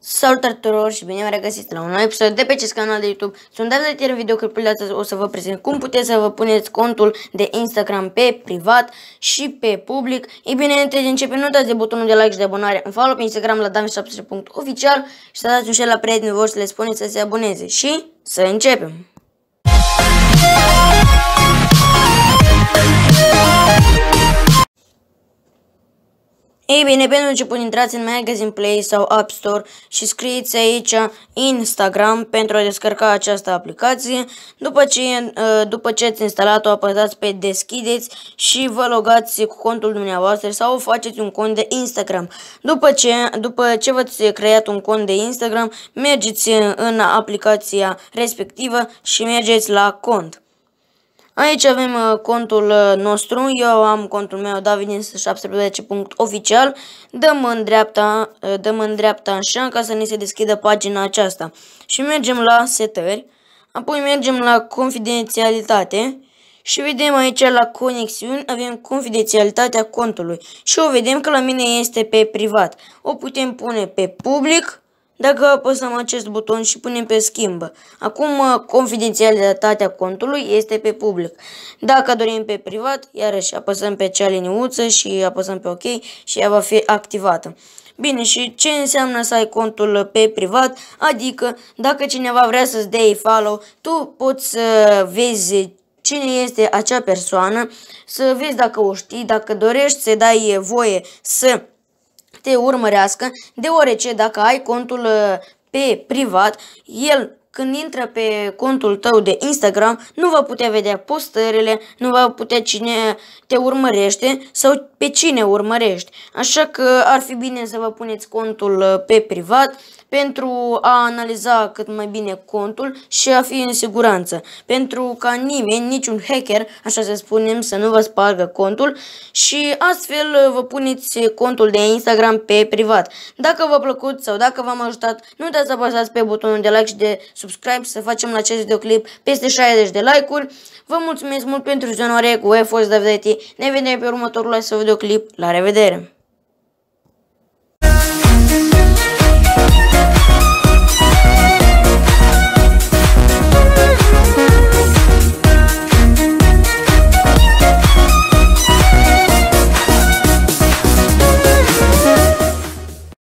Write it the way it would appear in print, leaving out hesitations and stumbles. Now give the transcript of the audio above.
Salutare tuturor și bine v-am regăsit la un nou episod de pe acest canal de YouTube. Sunt David, iar în videoclipul de astăzi o să vă prezint cum puteți să vă puneți contul de Instagram pe privat și pe public. Ei bine, înainte de începe, nu uitați de butonul de like și de abonare. Îmi follow pe Instagram la david17.oficial și să dați un share la prietenii voștri să le spuneți să se aboneze. Și să începem! Ei bine, pentru început intrați în Magazine Play sau App Store și scrieți aici Instagram pentru a descărca această aplicație. După ce ați instalat-o, apăsați pe deschideți și vă logați cu contul dumneavoastră sau faceți un cont de Instagram. După ce v-ați creat un cont de Instagram, mergeți în aplicația respectivă și mergeți la cont. Aici avem contul nostru, eu am contul meu david17.oficial, dăm în dreapta așa ca să ne se deschidă pagina aceasta și mergem la setări, apoi mergem la confidențialitate și vedem aici la conexiuni, avem confidențialitatea contului și o vedem că la mine este pe privat, o putem pune pe public. Dacă apăsăm acest buton și punem pe schimbă, acum confidențialitatea contului este pe public. Dacă dorim pe privat, iarăși apăsăm pe acea liniuță și apăsăm pe OK și ea va fi activată. Bine, și ce înseamnă să ai contul pe privat? Adică dacă cineva vrea să-ți dea follow, tu poți să vezi cine este acea persoană, să vezi dacă o știi, dacă dorești să dai voie să te urmărească, deoarece dacă ai contul pe privat, el când intră pe contul tău de Instagram nu va putea vedea postările, nu va putea cine te urmărește sau pe cine urmărești. Așa că ar fi bine să vă puneți contul pe privat pentru a analiza cât mai bine contul și a fi în siguranță. Pentru ca nimeni, niciun hacker, așa să spunem, să nu vă spargă contul și astfel vă puneți contul de Instagram pe privat. Dacă v-a plăcut sau dacă v-am ajutat, nu uitați să apăsați pe butonul de like și de subscribe să facem la acest videoclip peste 60 de like-uri. Vă mulțumesc mult pentru vizionare, cu voi a fost David. Ne vedem pe următorul videoclip. La revedere!